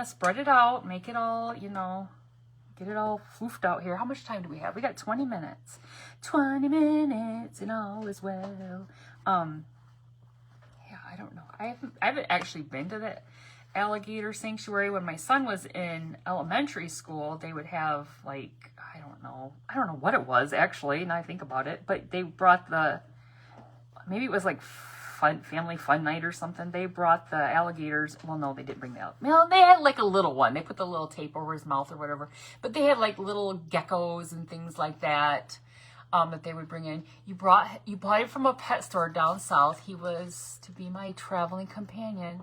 spread it out, make it all, get it all floofed out here. How much time do we have? We got 20 minutes. 20 minutes and all is well. Yeah, I don't know. I haven't actually been to the alligator sanctuary. When my son was in elementary school, they would have like, I don't know what it was actually, now I think about it, but they brought maybe it was like family fun night or something. They brought the alligators. Well, no, they didn't bring the alligators. Well, they had like a little one. They put the little tape over his mouth or whatever. But they had like little geckos and things like that that they would bring in. You bought it from a pet store down south. He was to be my traveling companion.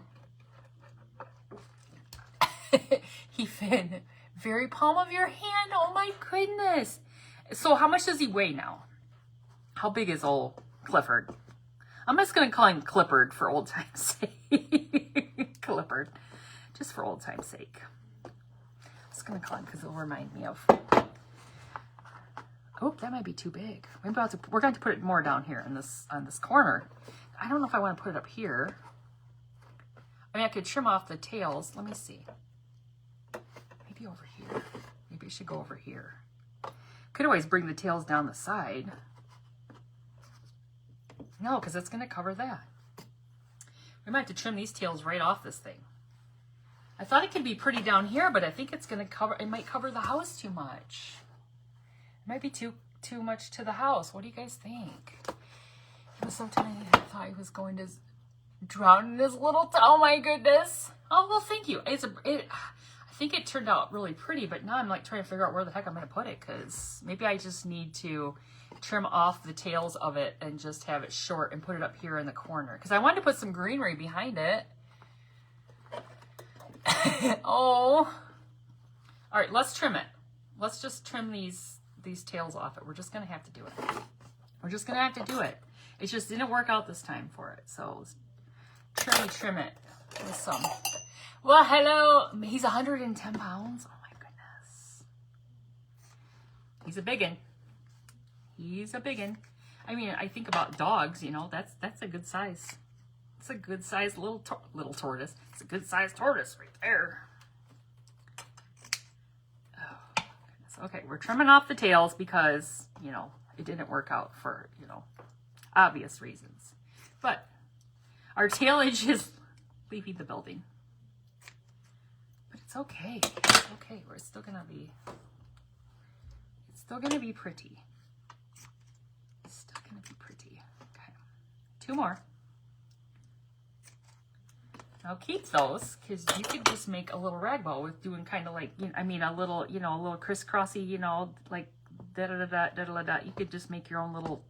He fit very palm of your hand. Oh my goodness. So how much does he weigh now? How big is old Clifford? I'm just going to call him Clifford for old time's sake. Clifford. Just for old time's sake. I'm just going to call him because it'll remind me of... Oh, that might be too big. We're going to put it more down here on this corner. I don't know if I want to put it up here. I mean, I could trim off the tails. Let me see. Maybe over here. Maybe it should go over here. Could always bring the tails down the side. No, because it's going to cover that. We might have to trim these tails right off this thing. I thought it could be pretty down here, but I think it's going to cover, it might cover the house too much. It might be too much to the house. What do you guys think? He was so tiny, I thought he was going to drown in his little, oh my goodness. Oh, well, thank you. I think it turned out really pretty, but now I'm like trying to figure out where the heck I'm going to put it, because maybe I just need to trim off the tails of it and just have it short and put it up here in the corner, because I wanted to put some greenery behind it. Oh, all right, let's trim it. Let's just trim these tails off it. We're just gonna have to do it. We're just gonna have to do it. It just didn't work out this time for it, so let's trim it with some. Well, hello. He's 110 pounds. Oh my goodness. He's a biggin. He's a biggin. I mean, I think about dogs, you know, that's a good size. It's a good size little tortoise. It's a good size tortoise right there. Oh, goodness. Okay, we're trimming off the tails because, you know, it didn't work out for, you know, obvious reasons. But our tailage is leaving the building. But it's okay. It's okay. We're still gonna be, it's still gonna be pretty. It's still gonna be pretty. Okay. 2 more. I'll keep those because you could just make a little rag ball with doing kind of like, you know, I mean, a little, you know, a little crisscrossy, you know, like da da da da da da da. You could just make your own little.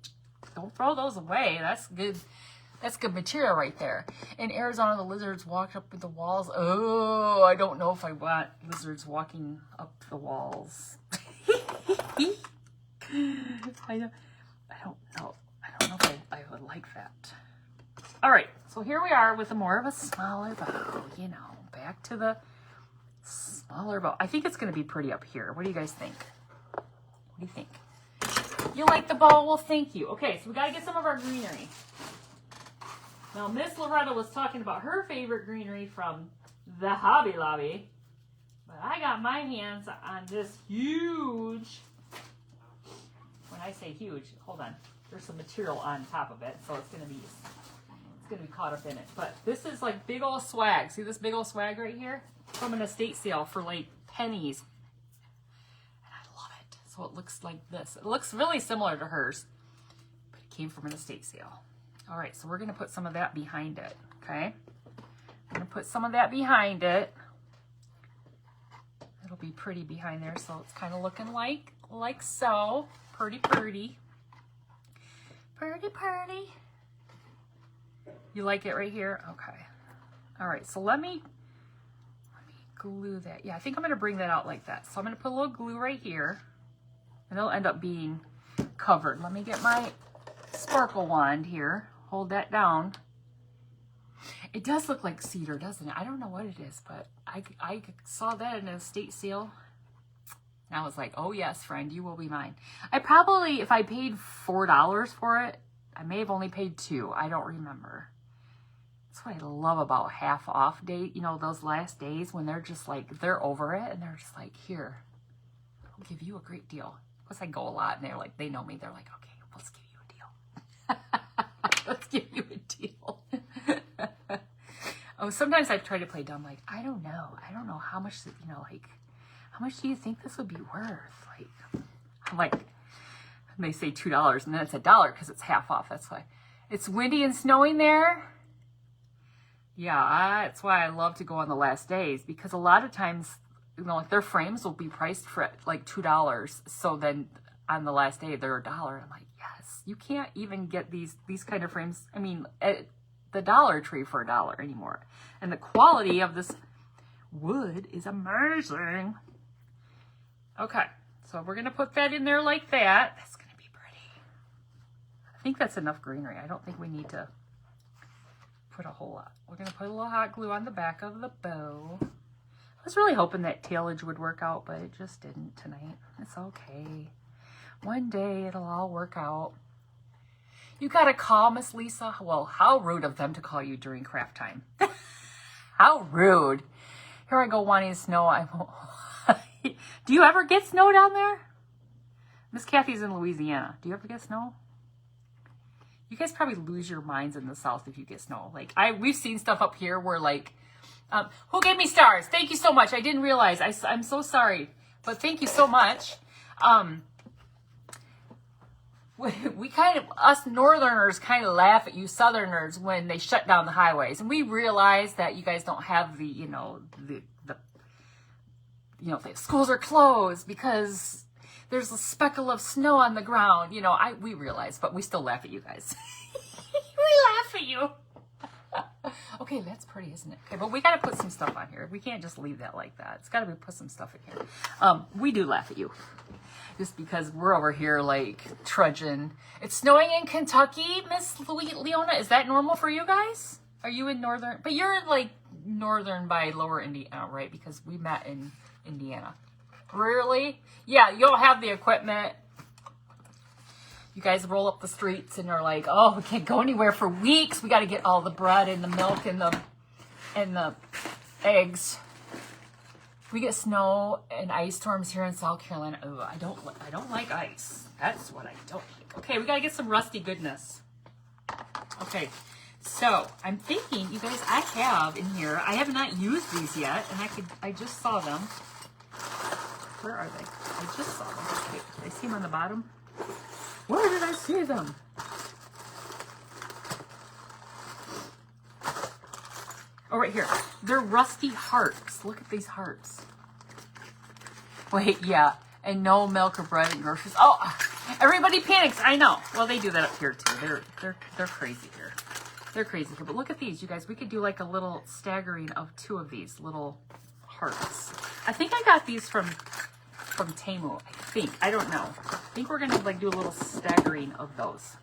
Don't throw those away. That's good. That's good material right there. In Arizona, the lizards walked up the walls. Oh, I don't know if I want lizards walking up the walls. I don't know. I don't know if I would like that. All right, so here we are with more of a smaller bow, you know, back to the smaller bow. I think it's going to be pretty up here. What do you guys think? What do you think? You like the bow? Well, thank you. Okay, so we got to get some of our greenery. Now, Miss Loretta was talking about her favorite greenery from the Hobby Lobby, but I got my hands on this huge, when I say huge, hold on, there's some material on top of it, so it's going to be caught up in it. But this is like big old swag. See this big old swag right here? From an estate sale for like pennies. And I love it. So it looks like this. It looks really similar to hers, but it came from an estate sale. All right, so we're going to put some of that behind it, okay? I'm going to put some of that behind it. It'll be pretty behind there, so it's kind of looking like so. Pretty, pretty. Pretty, pretty. You like it right here? Okay. All right, so let me glue that. Yeah, I think I'm going to bring that out like that. So I'm going to put a little glue right here, and it'll end up being covered. Let me get my sparkle wand here. Hold that down. It does look like cedar, doesn't it? I don't know what it is, but I saw that in an estate sale. And I was like, oh yes, friend, you will be mine. I probably, if I paid $4 for it, I may have only paid $2. I don't remember. That's what I love about half off day, you know, those last days when they're just like, they're over it and they're just like, here, I'll give you a great deal. Plus I go a lot and they're like, they know me. They're like, okay, let's give you a deal. Let's give you a deal. Oh, sometimes I try to play dumb, like, I don't know. I don't know how much, you know, like, how much do you think this would be worth? Like, I'm like, they say $2 and then it's $1 because it's half off. That's why. It's windy and snowing there. Yeah, that's why I love to go on the last days, because a lot of times, you know, like their frames will be priced for like $2. So then on the last day, they're $1. I'm like, yes, you can't even get these kind of frames. I mean, at the Dollar Tree for $1 anymore. And the quality of this wood is amazing. Okay, so we're going to put that in there like that. That's going to be pretty. I think that's enough greenery. I don't think we need to put a whole lot. We're going to put a little hot glue on the back of the bow. I was really hoping that tailage would work out, but it just didn't tonight. It's okay. One day it'll all work out. You got to call Miss Lisa? Well, how rude of them to call you during craft time. How rude. Here I go wanting snow. I won't. Do you ever get snow down there? Miss Kathy's in Louisiana. Do you ever get snow? You guys probably lose your minds in the South if you get snow. Like we've seen stuff up here where like, who gave me stars? Thank you so much. I didn't realize. I'm so sorry, but thank you so much. We kind of, us Northerners kind of laugh at you Southerners when they shut down the highways. And we realize that you guys don't have the, you know, the schools are closed because there's a speckle of snow on the ground. You know, we realize, but we still laugh at you guys. We laugh at you. Okay, that's pretty, isn't it? Okay, but we got to put some stuff on here. We can't just leave that like that. It's got to be put some stuff in here. We do laugh at you. Just because we're over here like trudging. It's snowing in Kentucky, Miss Leona. Is that normal for you guys? Are you in northern? But you're like northern by lower Indiana, right? Because we met in Indiana. Really? Yeah, you don't have the equipment. You guys roll up the streets and are like, oh, we can't go anywhere for weeks. We got to get all the bread and the milk and the eggs. We get snow and ice storms here in South Carolina. Oh, I don't like ice. That's what I don't like. Okay, we got to get some rusty goodness. Okay, so I'm thinking, you guys, I have in here, I have not used these yet, and I just saw them. Where are they? I just saw them. Okay, did I see them on the bottom? Where did I see them? Oh, right here. They're rusty hearts. Look at these hearts. Wait, yeah. And no milk or bread and groceries. Oh, everybody panics. I know. Well, they do that up here too. They're crazy here. They're crazy here. But look at these, you guys. We could do like a little staggering of 2 of these little hearts. I think I got these from Temu. I think. I don't know. I think we're gonna like do a little staggering of those.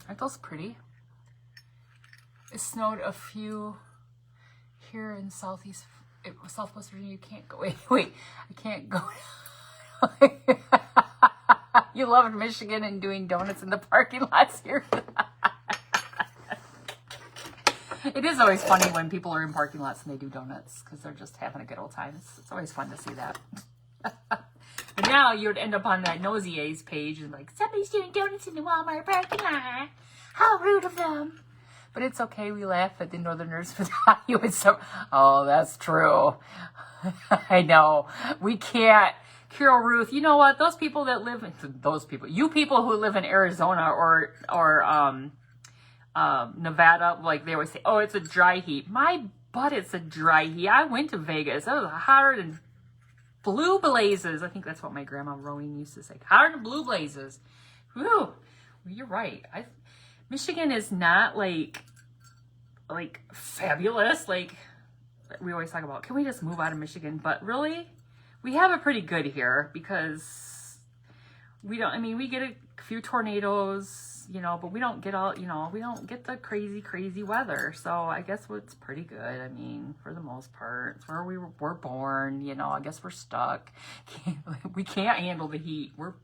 Aren't those pretty? It snowed a few here in Southwest Virginia. You can't go. Wait. I can't go. You loved Michigan and doing donuts in the parking lots here. It is always funny when people are in parking lots and they do donuts because they're just having a good old time. It's always fun to see that. But now you would end up on that Nosy A's page and like, somebody's doing donuts in the Walmart parking lot. How rude of them. But it's okay. We laugh at the Northerners for that. You would so, oh, that's true. I know. We can't. Carol Ruth, you know what? Those people that live in, you people who live in Arizona or Nevada, like they always say, oh, it's a dry heat. My butt, it's a dry heat. I went to Vegas. It was hotter than blue blazes. I think that's what my grandma Rowing used to say. Hotter than blue blazes. Whew. Well, you're right. Michigan is not like fabulous. Like we always talk about, can we just move out of Michigan? But really, we have it pretty good here because we get a few tornadoes, but we don't get we don't get the crazy weather. So I guess it's pretty good. I mean, for the most part, it's where we're born, I guess we're stuck. We can't handle the heat. We're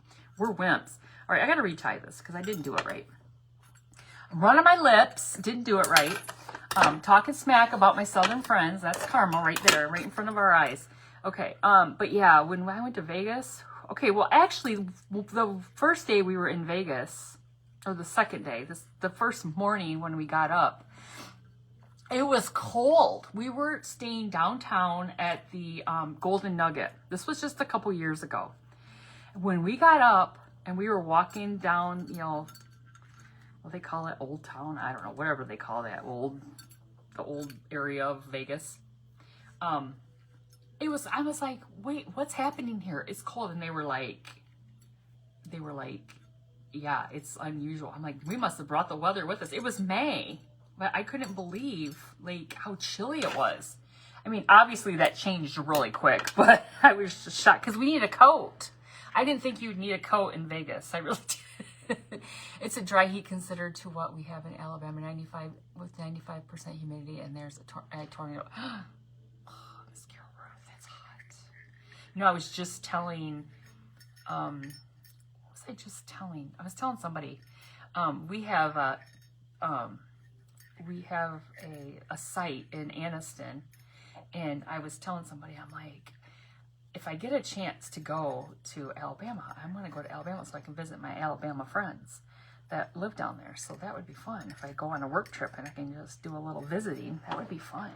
wimps. All right, I got to retie this because I didn't do it right. I'm running my lips. Didn't do it right. Talking smack about my southern friends. That's karma right there, right in front of our eyes. Okay, but yeah, when I went to Vegas, okay, well, actually, the first day we were in Vegas, or the second day, the first morning when we got up, it was cold. We were staying downtown at the Golden Nugget. This was just a couple years ago. When we got up and we were walking down, what they call it, Old Town, I don't know, whatever they call that, the old area of Vegas. I was like, wait, what's happening here? It's cold. And they were like, yeah, it's unusual. I'm like, we must have brought the weather with us. It was May, but I couldn't believe like how chilly it was. I mean, obviously that changed really quick, but I was just shocked because we need a coat. I didn't think you'd need a coat in Vegas. I really did. It's a dry heat considered to what we have in Alabama, 95% humidity, and there's a tornado. I was just telling, what was I just telling? I was telling somebody, we have a site in Anniston, and I was telling somebody, I'm like, if I get a chance to go to Alabama, I'm going to go to Alabama so I can visit my Alabama friends that live down there. So that would be fun. If I go on a work trip and I can just do a little visiting, that would be fun.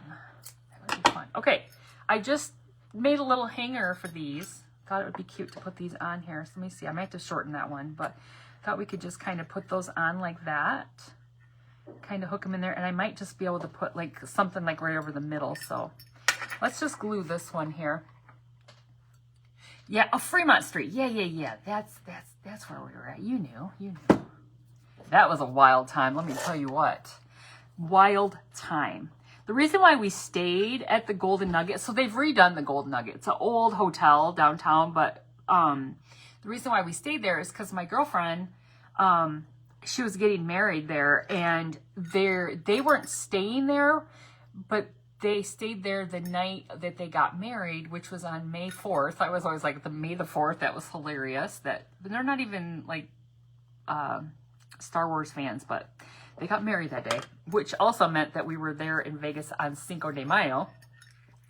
Okay, I just made a little hanger for these. Thought it would be cute to put these on here. So let me see. I might have to shorten that one, but thought we could just kind of put those on like that. Kind of hook them in there. And I might just be able to put like something like right over the middle. So let's just glue this one here. Yeah, Fremont Street. Yeah. That's where we were at. You knew. That was a wild time. Let me tell you what. Wild time. The reason why we stayed at the Golden Nugget, so they've redone the Golden Nugget. It's an old hotel downtown, but the reason why we stayed there is because my girlfriend, she was getting married there, and they weren't staying there, but they stayed there the night that they got married, which was on May 4th. I was always like, the May the 4th, that was hilarious. That they're not even like Star Wars fans, but they got married that day, which also meant that we were there in Vegas on Cinco de Mayo,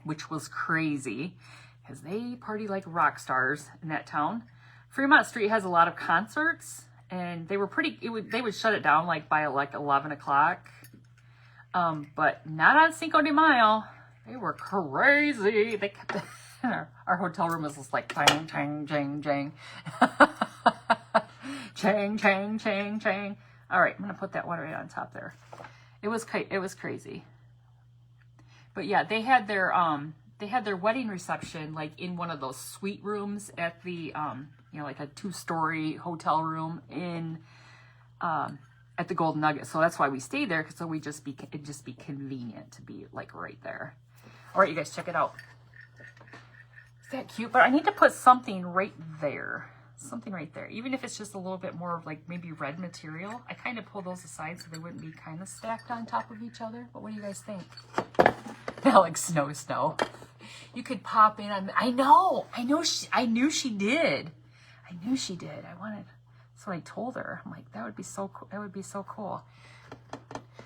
which was crazy because they party like rock stars in that town. Fremont Street has a lot of concerts, and they were they would shut it down like by like 11 o'clock. But not on Cinco de Mayo. They were crazy. They kept our hotel room was just like chang, chang, chang, chang. Chang, chang, chang, chang. All right, I'm going to put that one right on top there. It was crazy. But yeah, they had their wedding reception like in one of those suite rooms at the like a 2-story hotel room in at the Golden Nugget. So that's why we stayed there, because it'd just be convenient to be like right there. All right, you guys, check it out. Is that cute? But I need to put something right there. Something right there. Even if it's just a little bit more of like maybe red material. I kind of pull those aside so they wouldn't be kind of stacked on top of each other. But what do you guys think? Now like snow. You could pop in on, I knew she did. That's what I told her. I'm like, that would be so cool. That would be so cool.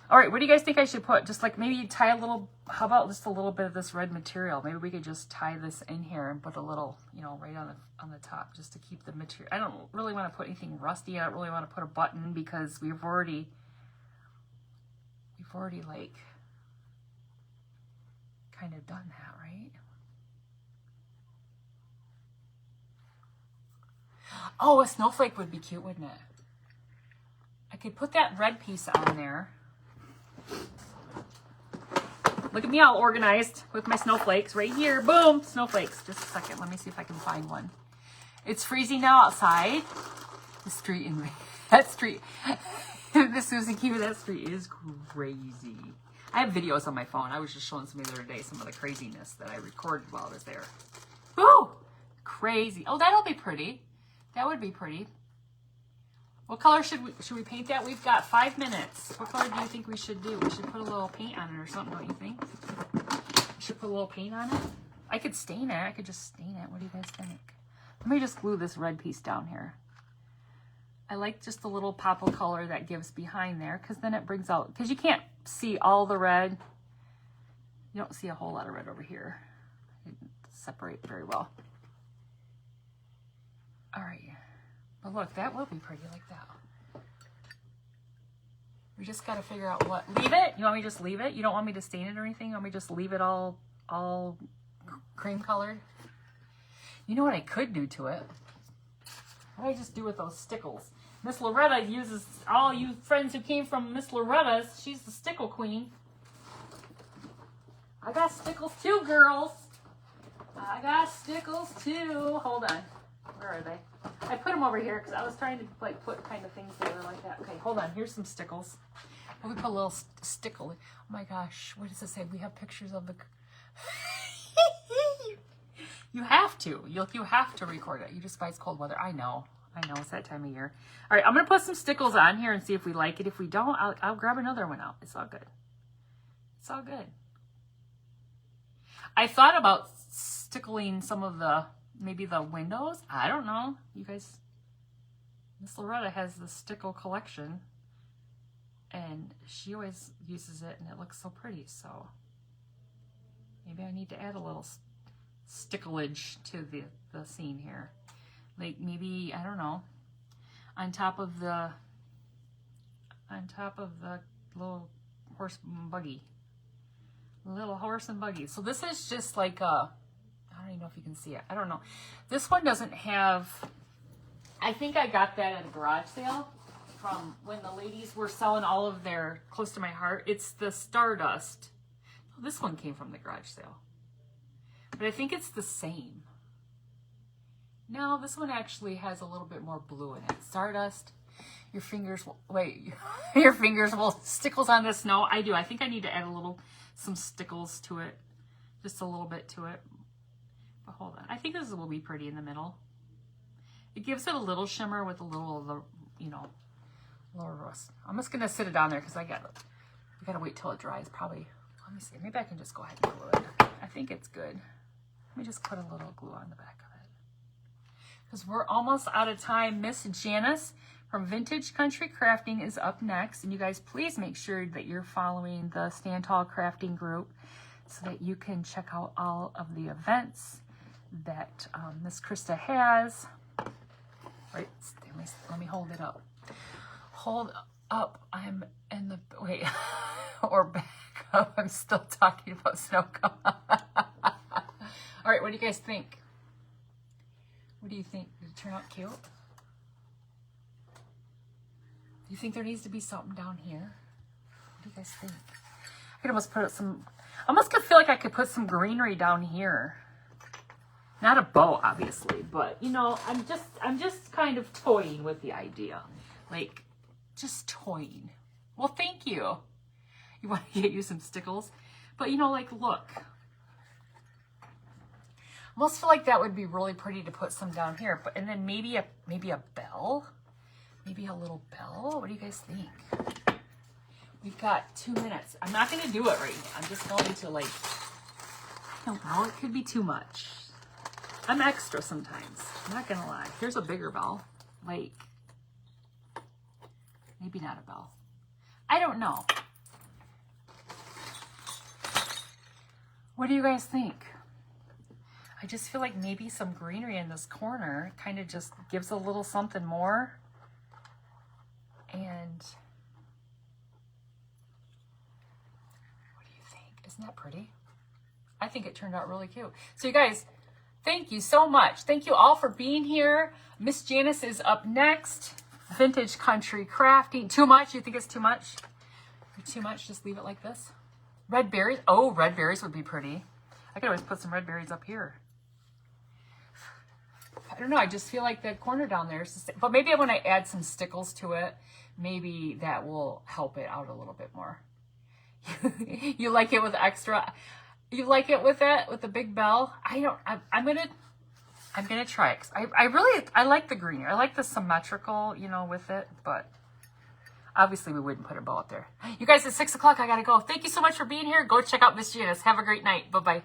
All right, what do you guys think I should put? Just like maybe tie a little, how about just a little bit of this red material? Maybe we could just tie this in here and put a little, right on the top, just to keep the material. I don't really want to put anything rusty. I don't really want to put a button because we've already like kind of done that, right? Oh, a snowflake would be cute, wouldn't it? I could put that red piece on there. Look at me all organized with my snowflakes right here. Boom, snowflakes. Just a second. Let me see if I can find one. It's freezing now outside. The street that street, the Susan Q, that street is crazy. I have videos on my phone. I was just showing somebody the other day some of the craziness that I recorded while I was there. Woo! Crazy. Oh, that'll be pretty. That would be pretty. What color should we paint that? We've got 5 minutes. What color do you think we should do? We should put a little paint on it or something, don't you think? We should put a little paint on it. I could stain it. I could just stain it. What do you guys think? Let me just glue this red piece down here. I like just the little pop of color that gives behind there, because then it brings out, because you can't see all the red. You don't see a whole lot of red over here. It separate very well. All right. But look, that will be pretty like that. We just got to figure out what. Leave it? You want me to just leave it? You don't want me to stain it or anything? You want me to just leave it all cream colored? You know what I could do to it? What do I just do with those stickles? Miss Loretta uses, all you friends who came from Miss Loretta's, she's the stickle queen. I got stickles too, girls. I got stickles too. Hold on. Where are they? I put them over here because I was trying to like put kind of things there like that. Okay, hold on. Here's some stickles. Oh, we put a little stickle. Oh my gosh, what does it say? We have pictures of the. You have to. You have to record it. You just fight cold weather. I know. It's that time of year. All right, I'm gonna put some stickles on here and see if we like it. If we don't, I'll grab another one out. It's all good. It's all good. I thought about stickling some of the. Maybe the windows? I don't know. You guys, Miss Loretta has the stickle collection and she always uses it and it looks so pretty. So maybe I need to add a little sticklage to the scene here. Like maybe, I don't know, on top of the little horse and buggy. Little horse and buggy. So this is just like a, I don't even know if you can see it. I don't know. This one doesn't have, I think I got that at a garage sale from when the ladies were selling all of their Close to My Heart. It's the Stardust. This one came from the garage sale. But I think it's the same. No, this one actually has a little bit more blue in it. Stardust. Your fingers will, wait, your fingers will, stickles on the snow. I do. I think I need to add some stickles to it. Just a little bit to it. But hold on. I think this will be pretty in the middle. It gives it a little shimmer with a little of the, little rust. I'm just going to sit it on there because we got to wait till it dries. Probably Let me see. Maybe I can just go ahead and glue it. I think it's good. Let me just put a little glue on the back of it. Because we're almost out of time. Miss Janice from Vintage Country Crafting is up next. And you guys, please make sure that you're following the Stand Tall Crafting group so that you can check out all of the events that Miss Krista has. Right, let me hold it up. Hold up, I'm in the, wait, or back up. I'm still talking about snow cone. All right, what do you guys think? What do you think? Did it turn out cute? Do you think there needs to be something down here? What do you guys think? I could almost put some, I almost could feel like I could put some greenery down here. Not a bow, obviously, but you know, I'm just kind of toying with the idea. Like, just toying. Well, thank you. You want to get you some stickles? But you know, like, look. I almost feel like that would be really pretty to put some down here. But and then maybe a bell. Maybe a little bell. What do you guys think? We've got 2 minutes. I'm not going to do it right now. I'm just going to, like, I don't know. It could be too much. I'm extra sometimes. I'm not going to lie. Here's a bigger bell. Like, maybe not a bell. I don't know. What do you guys think? I just feel like maybe some greenery in this corner kind of just gives a little something more. And what do you think? Isn't that pretty? I think it turned out really cute. So you guys, thank you so much. Thank you all for being here. Miss Janice is up next. Vintage Country Crafting. Too much? You think it's too much? Too much? Just leave it like this. Red berries. Oh, red berries would be pretty. I could always put some red berries up here. I don't know. I just feel like the corner down there is the same. But maybe when I add some stickles to it, maybe that will help it out a little bit more. You like it with extra? You like it with it with the big bell? I'm gonna try it. I like the green. I like the symmetrical, you know, with it. But obviously we wouldn't put a bow up there. You guys, at 6 o'clock, I gotta go. Thank you so much for being here. Go check out Miss Janice. Have a great night. Bye bye.